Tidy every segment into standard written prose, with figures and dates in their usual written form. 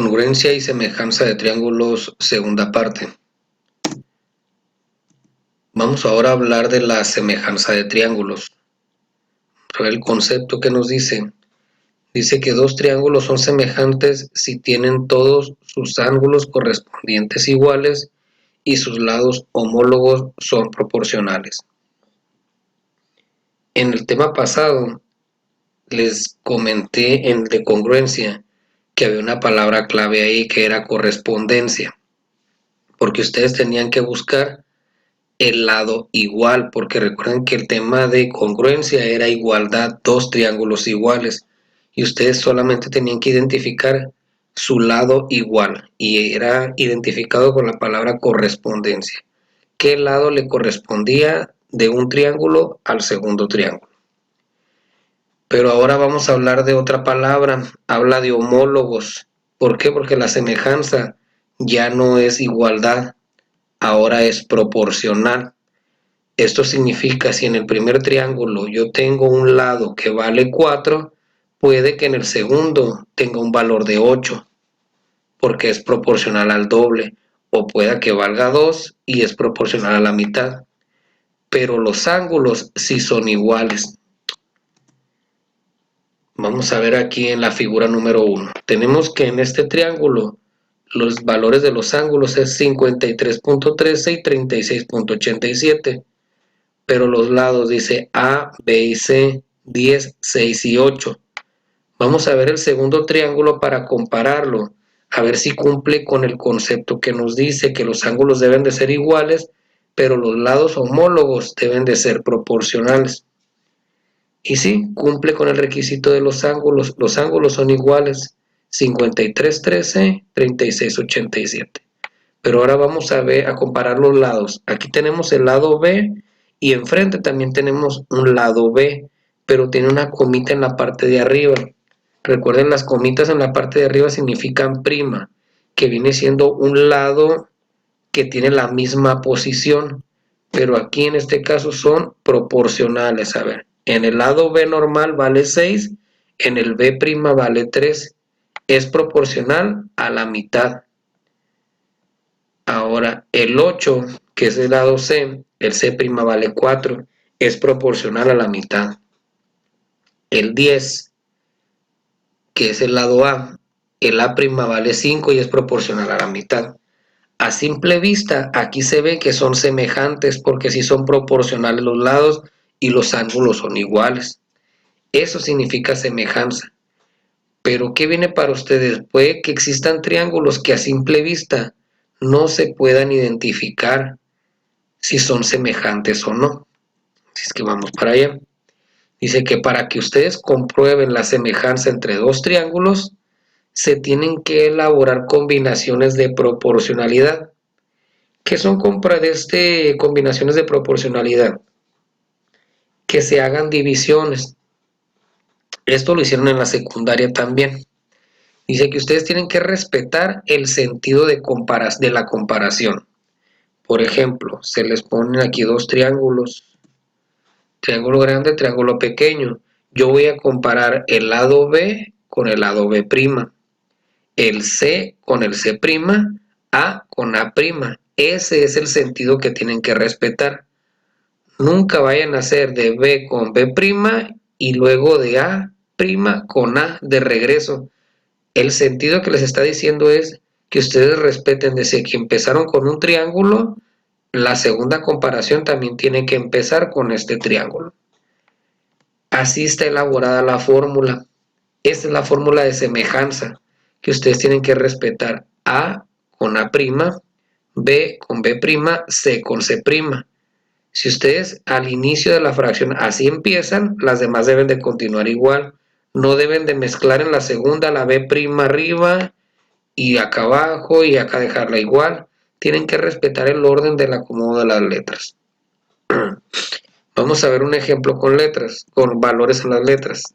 Congruencia y semejanza de triángulos, segunda parte. Vamos ahora a hablar de la semejanza de triángulos. El concepto que nos dice que dos triángulos son semejantes si tienen todos sus ángulos correspondientes iguales y sus lados homólogos son proporcionales. En el tema pasado les comenté en de congruencia que había una palabra clave ahí que era correspondencia, porque ustedes tenían que buscar el lado igual, porque recuerden que el tema de congruencia era igualdad, dos triángulos iguales, y ustedes solamente tenían que identificar su lado igual, y era identificado con la palabra correspondencia. ¿Qué lado le correspondía de un triángulo al segundo triángulo? Pero ahora vamos a hablar de otra palabra, habla de homólogos. ¿Por qué? Porque la semejanza ya no es igualdad, ahora es proporcional. Esto significa si en el primer triángulo yo tengo un lado que vale 4, puede que en el segundo tenga un valor de 8, porque es proporcional al doble, o pueda que valga 2 y es proporcional a la mitad. Pero los ángulos sí son iguales. Vamos a ver aquí en la figura número 1. Tenemos que en este triángulo los valores de los ángulos es 53.13 y 36.87. Pero los lados dice A, B y C, 10, 6 y 8. Vamos a ver el segundo triángulo para compararlo, a ver si cumple con el concepto que nos dice que los ángulos deben de ser iguales, pero los lados homólogos deben de ser proporcionales. Y sí, cumple con el requisito de los ángulos son iguales, 53.13, 36.87. Pero ahora vamos a ver, a comparar los lados. Aquí tenemos el lado B y enfrente también tenemos un lado B, pero tiene una comita en la parte de arriba. Recuerden, las comitas en la parte de arriba significan prima, que viene siendo un lado que tiene la misma posición, pero aquí en este caso son proporcionales. A ver, en el lado B normal vale 6, en el B' vale 3, es proporcional a la mitad. Ahora, el 8, que es el lado C, el C' vale 4, es proporcional a la mitad. El 10, que es el lado A, el A' vale 5 y es proporcional a la mitad. A simple vista, aquí se ve que son semejantes porque sí son proporcionales los lados y los ángulos son iguales. Eso significa semejanza. Pero ¿qué viene para ustedes? Puede que existan triángulos que a simple vista no se puedan identificar si son semejantes o no. Así es que vamos para allá. Dice que para que ustedes comprueben la semejanza entre dos triángulos, se tienen que elaborar combinaciones de proporcionalidad. ¿Qué son combinaciones de proporcionalidad? Que se hagan divisiones. Esto lo hicieron en la secundaria también. Dice que ustedes tienen que respetar el sentido de la comparación. Por ejemplo, se les ponen aquí dos triángulos. Triángulo grande, triángulo pequeño. Yo voy a comparar el lado B con el lado B', el C con el C', A con A'. Ese es el sentido que tienen que respetar. Nunca vayan a hacer de B con B' y luego de A' con A de regreso. El sentido que les está diciendo es que ustedes respeten desde que empezaron con un triángulo, la segunda comparación también tiene que empezar con este triángulo. Así está elaborada la fórmula. Esta es la fórmula de semejanza que ustedes tienen que respetar. A con A', B con B', C con C'. Si ustedes al inicio de la fracción así empiezan, las demás deben de continuar igual. No deben de mezclar en la segunda la B' arriba y acá abajo y acá dejarla igual. Tienen que respetar el orden del acomodo de las letras. Vamos a ver un ejemplo con letras, con valores en las letras.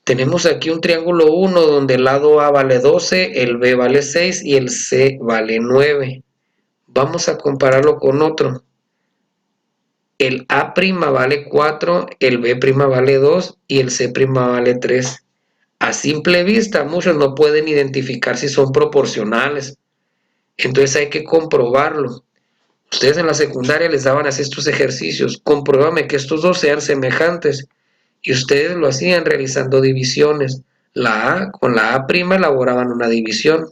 Tenemos aquí un triángulo 1 donde el lado A vale 12, el B vale 6 y el C vale 9. Vamos a compararlo con otro. El A' vale 4, el B' vale 2 y el C' vale 3. A simple vista, muchos no pueden identificar si son proporcionales. Entonces hay que comprobarlo. Ustedes en la secundaria les daban así estos ejercicios. Compruébame que estos dos sean semejantes. Y ustedes lo hacían realizando divisiones. La A con la A' elaboraban una división.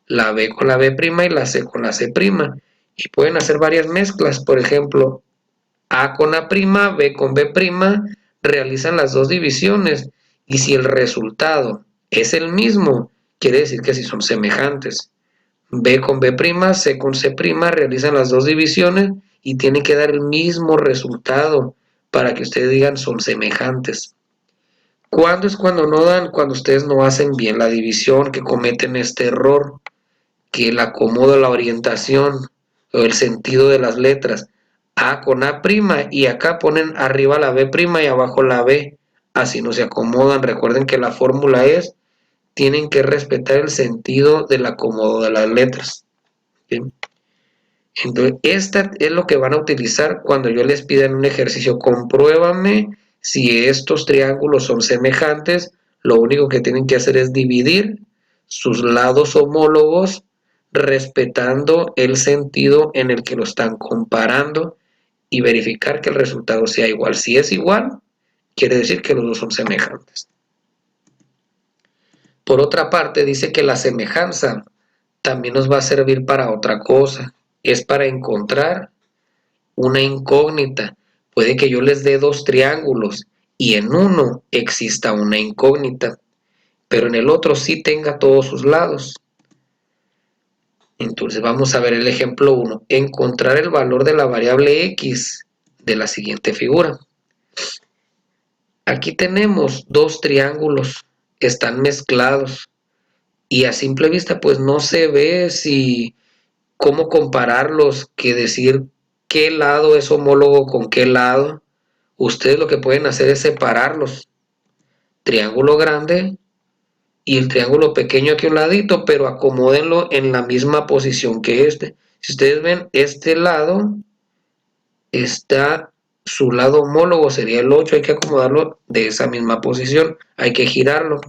La B con la B' y la C con la C'. Y pueden hacer varias mezclas. Por ejemplo, A con A', B con B', realizan las dos divisiones. Y si el resultado es el mismo, quiere decir que sí son semejantes. B con B', C con C', realizan las dos divisiones y tienen que dar el mismo resultado para que ustedes digan son semejantes. ¿Cuándo es cuando no dan? Cuando ustedes no hacen bien la división, que cometen este error, que el acomodo, la orientación o el sentido de las letras. A con A' y acá ponen arriba la B' y abajo la B. Así no se acomodan. Recuerden que la fórmula es, tienen que respetar el sentido del acomodo de las letras. ¿Bien? Entonces, esta es lo que van a utilizar cuando yo les pida en un ejercicio. Compruébame si estos triángulos son semejantes. Lo único que tienen que hacer es dividir sus lados homólogos respetando el sentido en el que lo están comparando y verificar que el resultado sea igual. Si es igual, quiere decir que los dos son semejantes. Por otra parte, dice que la semejanza también nos va a servir para otra cosa. Es para encontrar una incógnita. Puede que yo les dé dos triángulos y en uno exista una incógnita, pero en el otro sí tenga todos sus lados. Entonces vamos a ver el ejemplo 1. Encontrar el valor de la variable x de la siguiente figura. Aquí tenemos dos triángulos, están mezclados y a simple vista pues no se ve si cómo compararlos, que decir qué lado es homólogo con qué lado. Ustedes lo que pueden hacer es separarlos. Triángulo grande y el triángulo pequeño aquí a un ladito, pero acomódenlo en la misma posición que este. Si ustedes ven, este lado está, su lado homólogo sería el 8, hay que acomodarlo de esa misma posición, hay que girarlo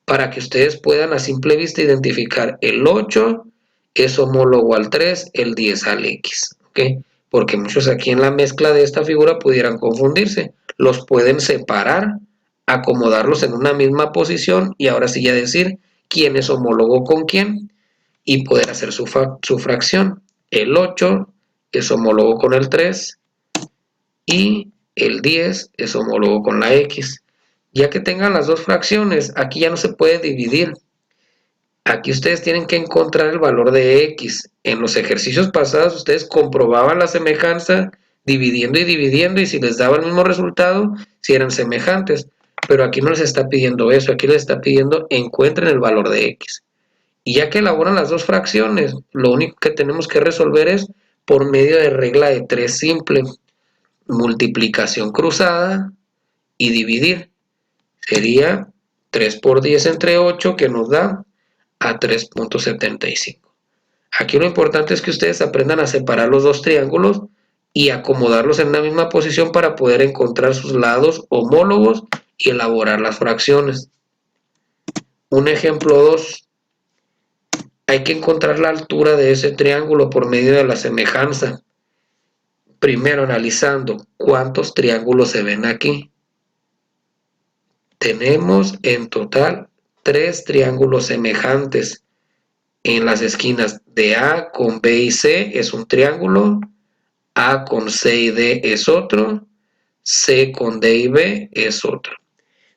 para que ustedes puedan a simple vista identificar el 8 es homólogo al 3, el 10 al X, ¿ok? Porque muchos aquí en la mezcla de esta figura pudieran confundirse. Los pueden separar, acomodarlos en una misma posición y ahora sí ya decir quién es homólogo con quién y poder hacer su fracción. El 8 es homólogo con el 3 y el 10 es homólogo con la X. Ya que tengan las dos fracciones, aquí ya no se puede dividir. Aquí ustedes tienen que encontrar el valor de X. En los ejercicios pasados ustedes comprobaban la semejanza dividiendo y si les daba el mismo resultado, si eran semejantes. Pero aquí no les está pidiendo eso, aquí les está pidiendo encuentren el valor de X. Y ya que elaboran las dos fracciones, lo único que tenemos que resolver es por medio de regla de 3 simple. Multiplicación cruzada y dividir. Sería 3 por 10 entre 8 que nos da a 3.75. Aquí lo importante es que ustedes aprendan a separar los dos triángulos y acomodarlos en una misma posición para poder encontrar sus lados homólogos y elaborar las fracciones. Un ejemplo 2. Hay que encontrar la altura de ese triángulo por medio de la semejanza. Primero analizando cuántos triángulos se ven aquí. Tenemos en total 3 triángulos semejantes. En las esquinas de A con B y C es un triángulo, A con C y D es otro, C con D y B es otro.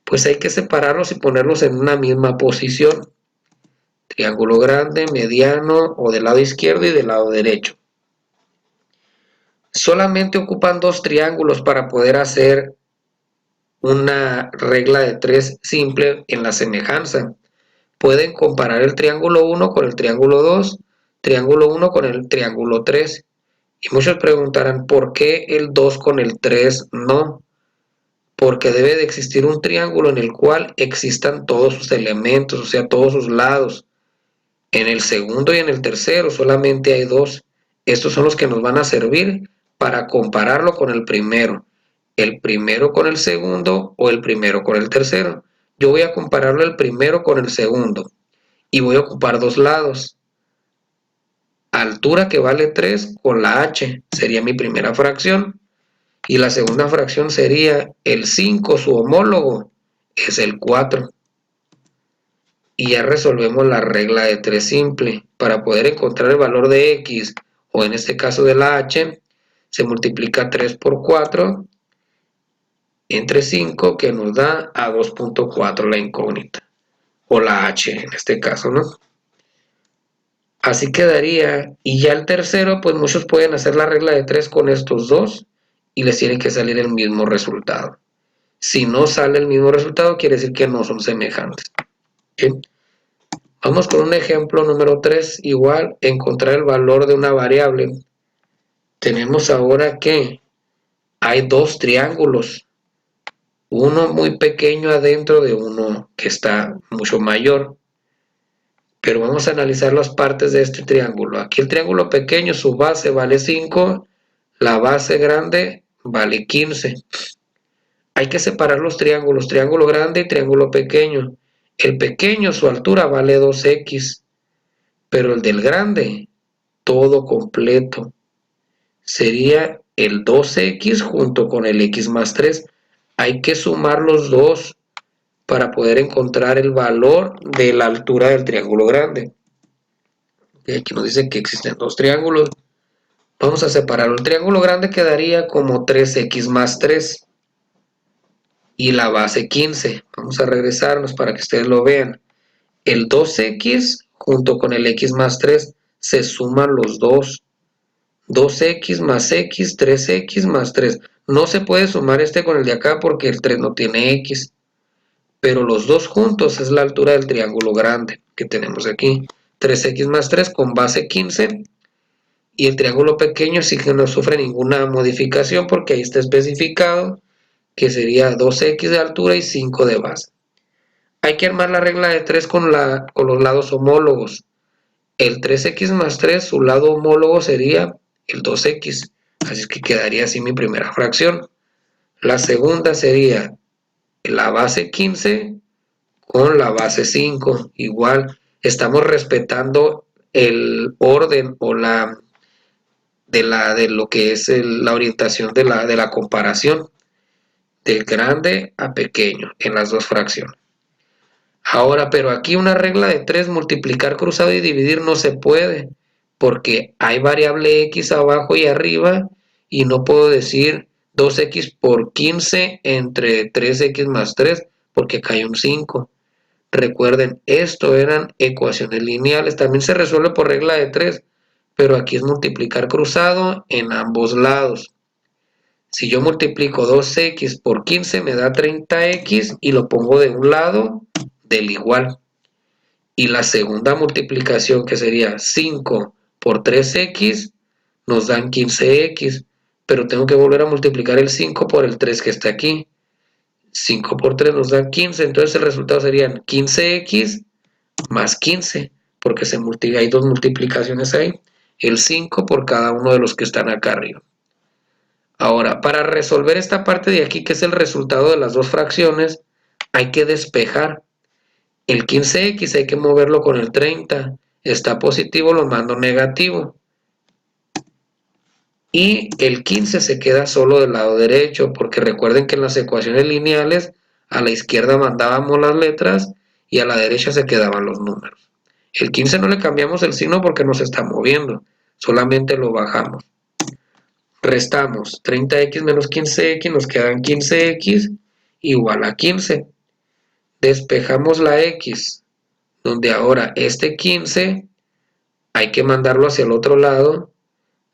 Pues hay que separarlos y ponerlos en una misma posición. Triángulo grande, mediano o del lado izquierdo y del lado derecho. Solamente ocupan dos triángulos para poder hacer una regla de 3 simple en la semejanza. Pueden comparar el triángulo 1 con el triángulo 2, triángulo 1 con el triángulo 3. Y muchos preguntarán, ¿por qué el 2 con el 3 no? Porque debe de existir un triángulo en el cual existan todos sus elementos, o sea, todos sus lados. En el segundo y en el tercero solamente hay 2. Estos son los que nos van a servir para compararlo con el primero con el segundo o el primero con el tercero. yo voy a compararlo el primero con el segundo y voy a ocupar dos lados. Altura que vale 3 con la h sería mi primera fracción y la segunda fracción sería el 5, su homólogo es el 4. Y ya resolvemos la regla de 3 simple. Para poder encontrar el valor de x, o en este caso de la h, se multiplica 3 por 4 entre 5, que nos da a 2.4 la incógnita, o la h en este caso, ¿no? Así quedaría, y ya el tercero, pues muchos pueden hacer la regla de 3 con estos dos, y les tiene que salir el mismo resultado. Si no sale el mismo resultado, quiere decir que no son semejantes. ¿Sí? Vamos con un ejemplo número 3, igual, encontrar el valor de una variable. Tenemos ahora que hay dos triángulos, uno muy pequeño adentro de uno que está mucho mayor. Pero vamos a analizar las partes de este triángulo. Aquí el triángulo pequeño, su base vale 5, la base grande vale 15. Hay que separar los triángulos, triángulo grande y triángulo pequeño. El pequeño, su altura vale 2x, pero el del grande, todo completo, sería el 2x junto con el x más 3. Hay que sumar los dos para poder encontrar el valor de la altura del triángulo grande. Y aquí nos dice que existen dos triángulos. Vamos a separarlo. El triángulo grande quedaría como 3x más 3 y la base 15. Vamos a regresarnos para que ustedes lo vean. El 2x junto con el x más 3 se suman los dos. 2x más x, 3x más 3. No se puede sumar este con el de acá porque el 3 no tiene x. Pero los dos juntos es la altura del triángulo grande que tenemos aquí. 3x más 3 con base 15. Y el triángulo pequeño sí que no sufre ninguna modificación porque ahí está especificado que sería 2x de altura y 5 de base. Hay que armar la regla de 3 con los lados homólogos. El 3x más 3, su lado homólogo sería el 2x. Así que quedaría así mi primera fracción. La segunda sería la base 15 con la base 5. Igual estamos respetando el orden o de lo que es la orientación de la comparación de grande a pequeño en las dos fracciones. Ahora, pero aquí una regla de 3, multiplicar cruzado y dividir no se puede, porque hay variable x abajo y arriba, y no puedo decir 2x por 15 entre 3x más 3, porque cae un 5. Recuerden, esto eran ecuaciones lineales, también se resuelve por regla de 3, pero aquí es multiplicar cruzado en ambos lados. Si yo multiplico 2x por 15 me da 30x y lo pongo de un lado del igual. Y la segunda multiplicación, que sería 5 por 3x, nos dan 15x, pero tengo que volver a multiplicar el 5 por el 3 que está aquí. 5 por 3 nos dan 15, entonces el resultado serían 15x más 15, porque hay dos multiplicaciones ahí, el 5 por cada uno de los que están acá arriba. Ahora, para resolver esta parte de aquí, que es el resultado de las dos fracciones, hay que despejar. El 15x hay que moverlo con el 30. Está positivo, lo mando negativo. Y el 15 se queda solo del lado derecho, porque recuerden que en las ecuaciones lineales, a la izquierda mandábamos las letras y a la derecha se quedaban los números. El 15 no le cambiamos el signo porque no se está moviendo, solamente lo bajamos. Restamos 30x menos 15x, nos quedan 15x igual a 15. Despejamos la x, donde ahora este 15 hay que mandarlo hacia el otro lado,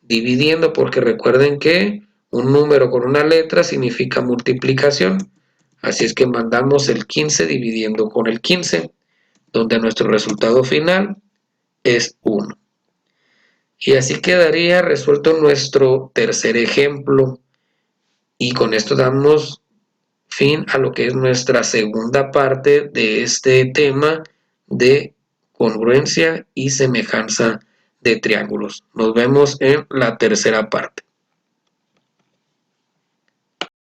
dividiendo, porque recuerden que un número con una letra significa multiplicación. Así es que mandamos el 15 dividiendo con el 15, donde nuestro resultado final es 1. Y así quedaría resuelto nuestro tercer ejemplo. Y con esto damos fin a lo que es nuestra segunda parte de este tema de congruencia y semejanza de triángulos. Nos vemos en la tercera parte.